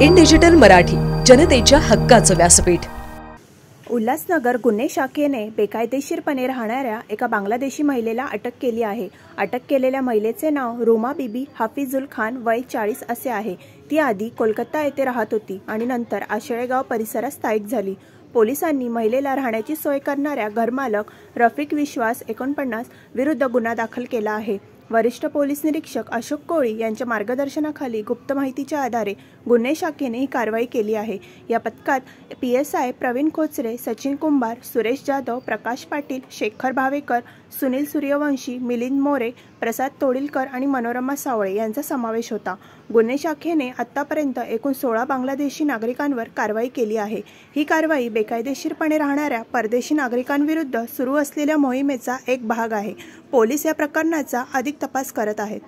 In digital Marathi, जनतेच्या हक्काचं व्यासपीठ। उल्हासनगर गुन्हे शाखेने बेकायदेशीरपणे राहणाऱ्या एका बांगलादेशी महिलेला अटक केली आहे। अटक केलेल्या महिलेचे नाव रुमा बीबी हाफिजुल खान, वय 40 असे आहे। ती आधी कोलकाता येथे राहत होती आणि नंतर आशळेगाव परिसरात स्थायिक झाली। पोलिसांनी महिलेला राहण्याची सोय करणाऱ्या घरमालक रफिक विश्वास 49 विरुद्ध गुन्हा दाखल केला आहे। वरिष्ठ पोलीस निरीक्षक अशोक कोळी यांच्या मार्गदर्शनाखाली गुप्त माहितीच्या आधारे गुन्हे शाखेने ही कारवाई केली आहे। या पथकात PSI प्रवीण खोचरे, सचिन कुंभार, सुरेश जाधव, प्रकाश पाटील, शेखर भावेकर, सुनील सूर्यवंशी, मिलिंद मोरे, प्रसाद तोडीलकर आणि मनोरमा सावळे यांचा समावेश होता। गुन्हे शाखेने आतापर्यंत एकूण 16 बांगलादेशी नागरिकांवर कारवाई केली आहे। ही कारवाई बेकायदेशीरपणे राहणाऱ्या परदेशी नागरिकांविरुद्ध सुरू असलेल्या मोहिमेचा एक भाग आहे। पोलीस या प्रकरणाचा अधिक तपास करत आहेत।